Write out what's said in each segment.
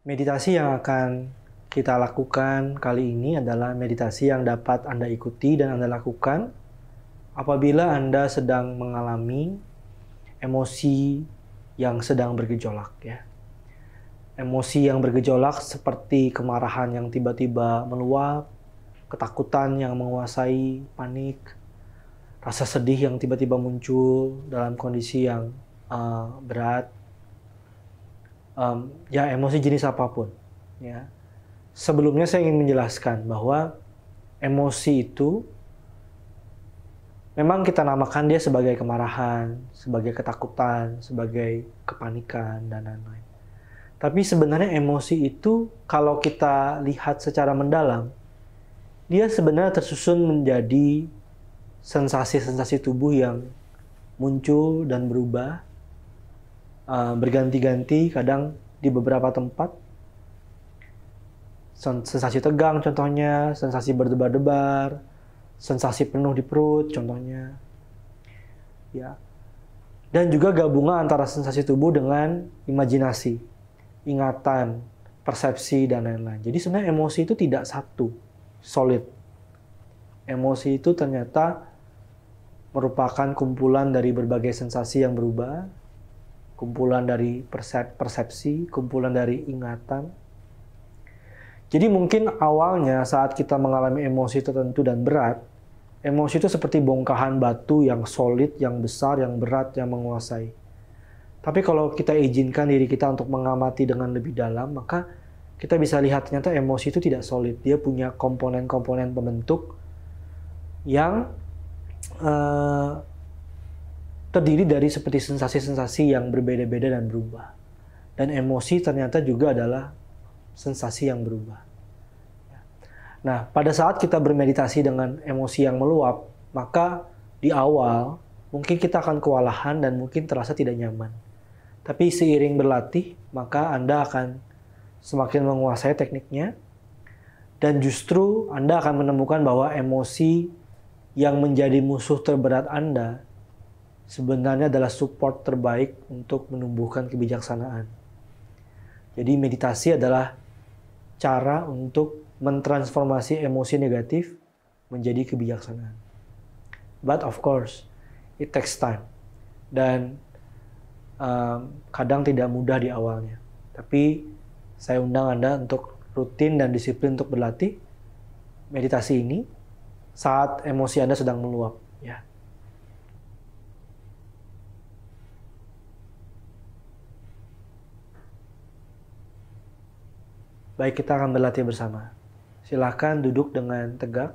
Meditasi yang akan kita lakukan kali ini adalah meditasi yang dapat Anda ikuti dan Anda lakukan apabila Anda sedang mengalami emosi yang sedang bergejolak, ya. Emosi yang bergejolak seperti kemarahan yang tiba-tiba meluap, ketakutan yang menguasai, panik, rasa sedih yang tiba-tiba muncul dalam kondisi yang berat, ya emosi jenis apapun, ya. Sebelumnya saya ingin menjelaskan bahwa emosi itu memang kita namakan dia sebagai kemarahan, sebagai ketakutan, sebagai kepanikan, dan lain-lain. Tapi sebenarnya emosi itu kalau kita lihat secara mendalam, dia sebenarnya tersusun menjadi sensasi-sensasi tubuh yang muncul dan berubah, berganti-ganti, kadang di beberapa tempat. Sensasi tegang contohnya, sensasi berdebar-debar, sensasi penuh di perut contohnya. Ya. Dan juga gabungan antara sensasi tubuh dengan imajinasi, ingatan, persepsi, dan lain-lain. Jadi sebenarnya emosi itu tidak satu, solid. Emosi itu ternyata merupakan kumpulan dari berbagai sensasi yang berubah, kumpulan dari persepsi, kumpulan dari ingatan. Jadi mungkin awalnya saat kita mengalami emosi tertentu dan berat, emosi itu seperti bongkahan batu yang solid, yang besar, yang berat, yang menguasai. Tapi kalau kita izinkan diri kita untuk mengamati dengan lebih dalam, maka kita bisa lihat ternyata emosi itu tidak solid. Dia punya komponen-komponen pembentuk yang terdiri dari seperti sensasi-sensasi yang berbeda-beda dan berubah. Dan emosi ternyata juga adalah sensasi yang berubah. Nah, pada saat kita bermeditasi dengan emosi yang meluap, maka di awal mungkin kita akan kewalahan dan mungkin terasa tidak nyaman. Tapi seiring berlatih, maka Anda akan semakin menguasai tekniknya, dan justru Anda akan menemukan bahwa emosi yang menjadi musuh terberat Anda sebenarnya adalah support terbaik untuk menumbuhkan kebijaksanaan. Jadi meditasi adalah cara untuk mentransformasi emosi negatif menjadi kebijaksanaan. But of course, it takes time. Dan kadang tidak mudah di awalnya. Tapi saya undang Anda untuk rutin dan disiplin untuk berlatih meditasi ini saat emosi Anda sedang meluap. Ya. Baik, kita akan berlatih bersama. Silakan duduk dengan tegak.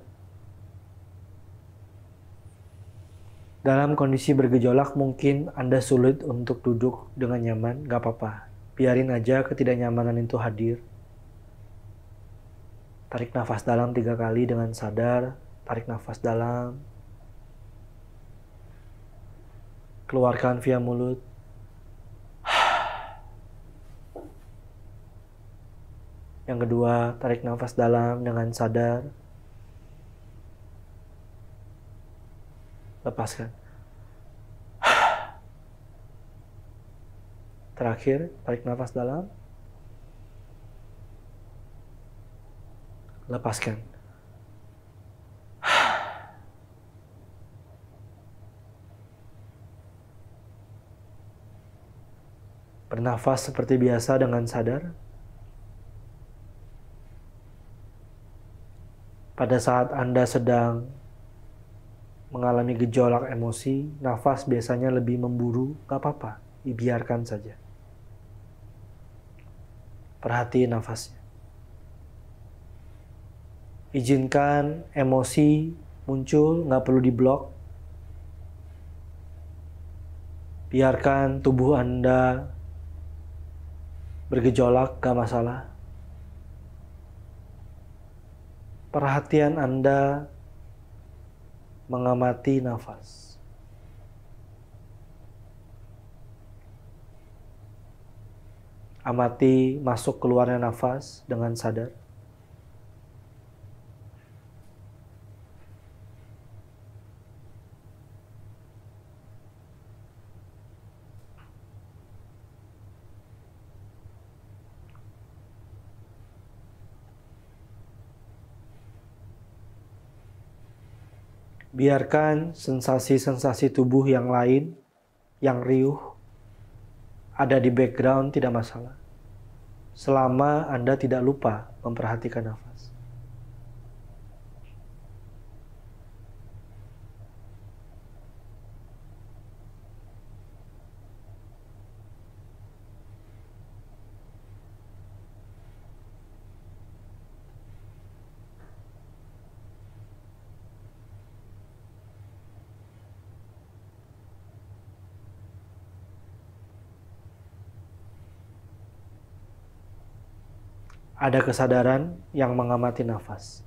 Dalam kondisi bergejolak mungkin Anda sulit untuk duduk dengan nyaman, gak apa-apa. Biarin aja ketidaknyamanan itu hadir. Tarik nafas dalam 3 kali dengan sadar. Tarik nafas dalam. Keluarkan via mulut. Yang kedua, tarik nafas dalam dengan sadar. Lepaskan. Terakhir, tarik nafas dalam. Lepaskan. Bernafas seperti biasa dengan sadar. Pada saat Anda sedang mengalami gejolak emosi, nafas biasanya lebih memburu, gak apa-apa, dibiarkan saja. Perhatiin nafasnya. Izinkan emosi muncul, gak perlu diblok. Biarkan tubuh Anda bergejolak, gak masalah. Perhatian Anda mengamati nafas. Amati masuk keluarnya nafas dengan sadar. Biarkan sensasi-sensasi tubuh yang lain, yang riuh, ada di background, tidak masalah. Selama Anda tidak lupa memperhatikan nafas. Ada kesadaran yang mengamati nafas.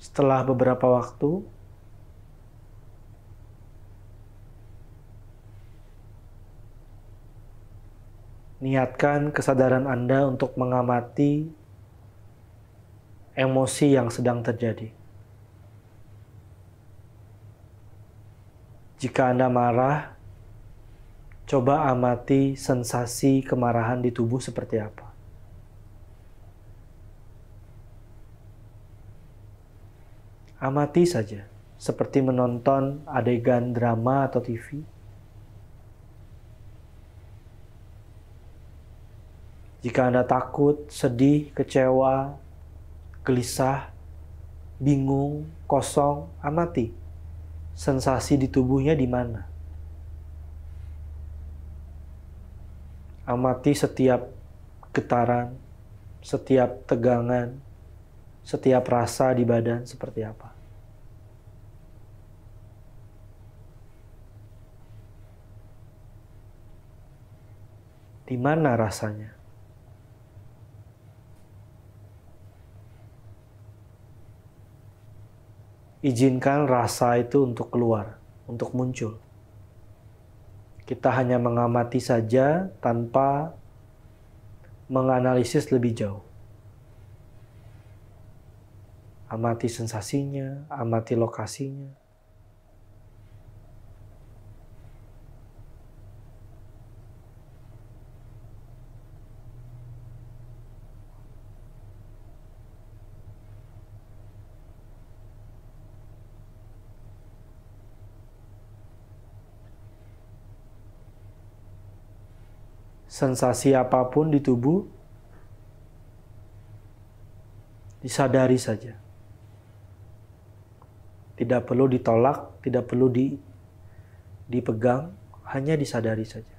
Setelah beberapa waktu, niatkan kesadaran Anda untuk mengamati emosi yang sedang terjadi. Jika Anda marah, coba amati sensasi kemarahan di tubuh seperti apa. Amati saja, seperti menonton adegan drama atau TV. Jika Anda takut, sedih, kecewa, gelisah, bingung, kosong, amati sensasi di tubuhnya di mana. Amati setiap getaran, setiap tegangan, setiap rasa di badan seperti apa. Di mana rasanya? Izinkan rasa itu untuk keluar, untuk muncul. Kita hanya mengamati saja tanpa menganalisis lebih jauh. Amati sensasinya, amati lokasinya. Sensasi apapun di tubuh, disadari saja. Tidak perlu ditolak, tidak perlu dipegang, hanya disadari saja.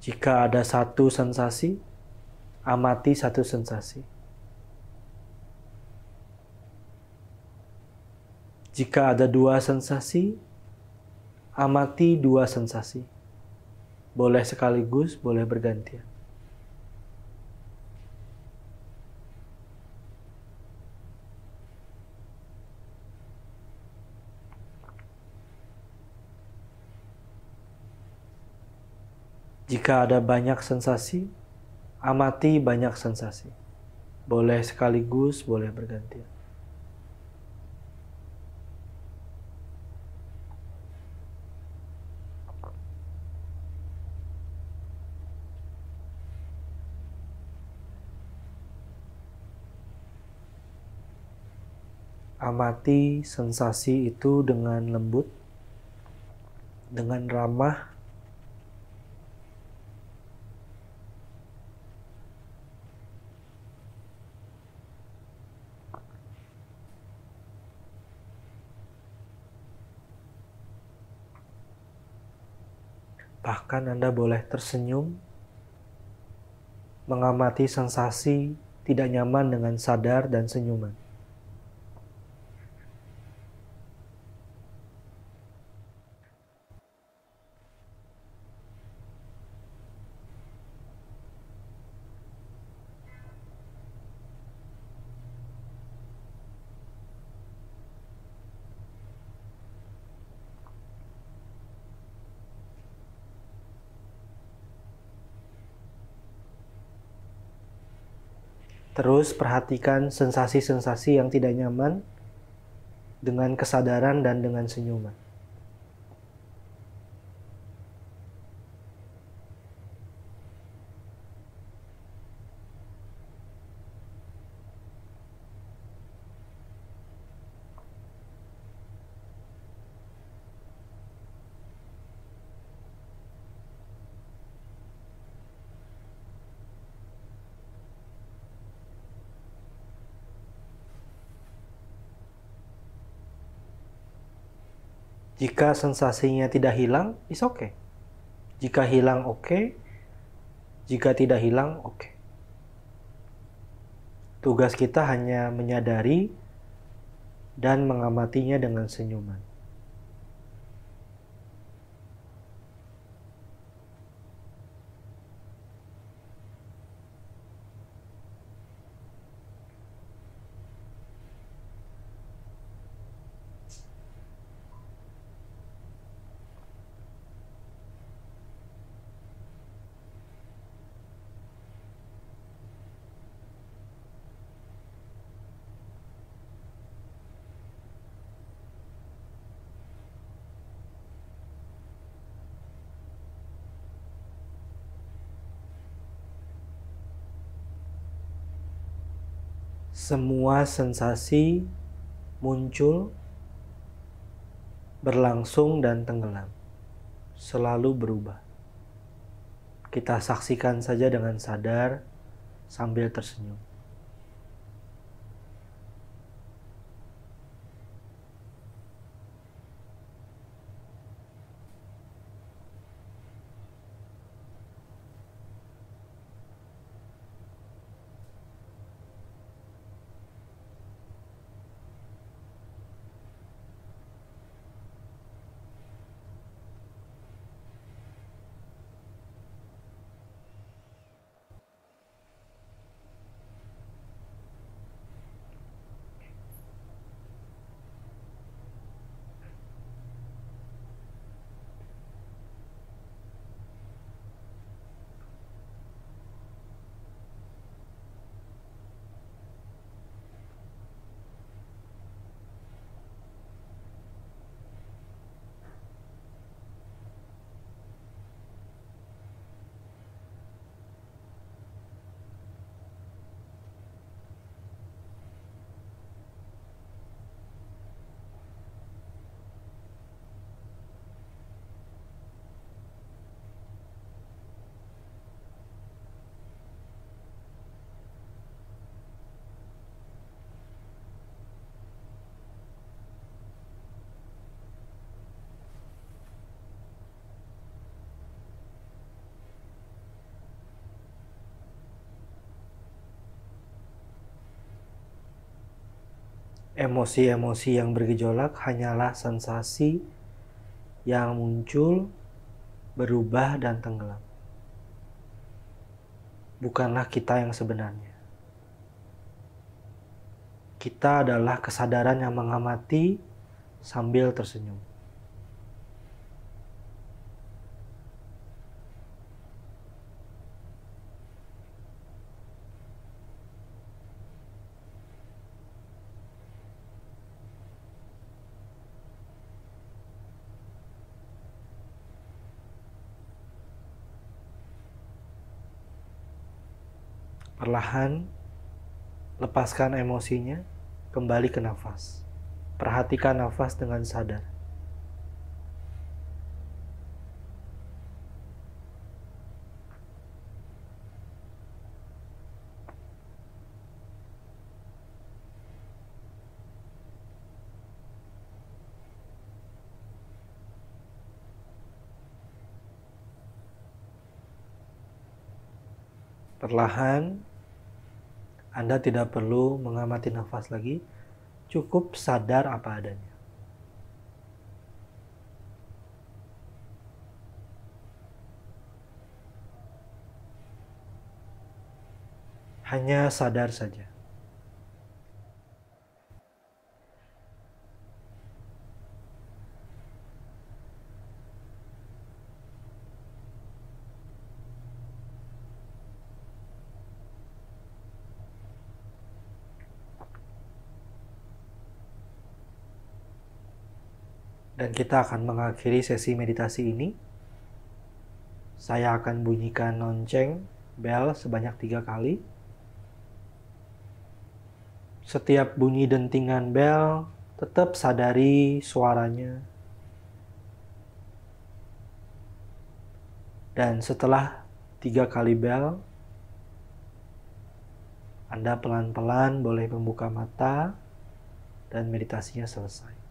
Jika ada satu sensasi, amati satu sensasi. Jika ada dua sensasi, amati dua sensasi. Boleh sekaligus, boleh bergantian. Jika ada banyak sensasi, Amati banyak sensasi. Boleh sekaligus, boleh bergantian. Amati sensasi itu dengan lembut, dengan ramah, bahkan Anda boleh tersenyum, mengamati sensasi tidak nyaman dengan sadar dan senyuman. Terus perhatikan sensasi-sensasi yang tidak nyaman dengan kesadaran dan dengan senyuman. Jika sensasinya tidak hilang, is okay. Jika hilang, oke. Jika tidak hilang, oke. Tugas kita hanya menyadari dan mengamatinya dengan senyuman. Semua sensasi muncul, berlangsung, dan tenggelam. Selalu berubah. Kita saksikan saja dengan sadar sambil tersenyum. Emosi-emosi yang bergejolak hanyalah sensasi yang muncul, berubah, dan tenggelam. Bukanlah kita yang sebenarnya. Kita adalah kesadaran yang mengamati sambil tersenyum. Perlahan, lepaskan emosinya, kembali ke nafas. Perhatikan nafas dengan sadar. Perlahan, Anda tidak perlu mengamati nafas lagi, cukup sadar apa adanya. Hanya sadar saja. Dan kita akan mengakhiri sesi meditasi ini. Saya akan bunyikan lonceng bel sebanyak 3 kali. Setiap bunyi dentingan bel, tetap sadari suaranya. Dan setelah 3 kali bel, Anda pelan-pelan boleh membuka mata dan meditasinya selesai.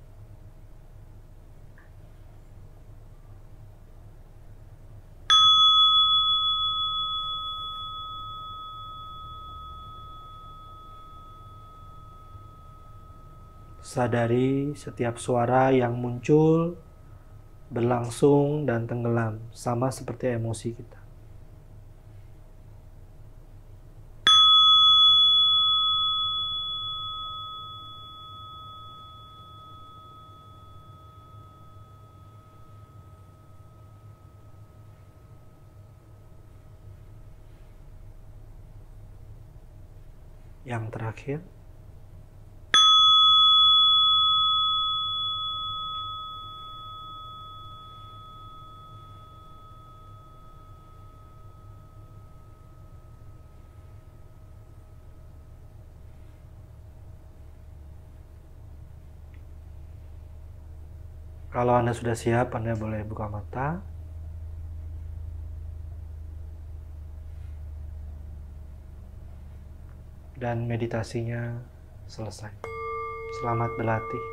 Sadari setiap suara yang muncul, berlangsung, dan tenggelam, sama seperti emosi kita. Yang terakhir, kalau Anda sudah siap, Anda boleh buka mata. Dan meditasinya selesai. Selamat berlatih.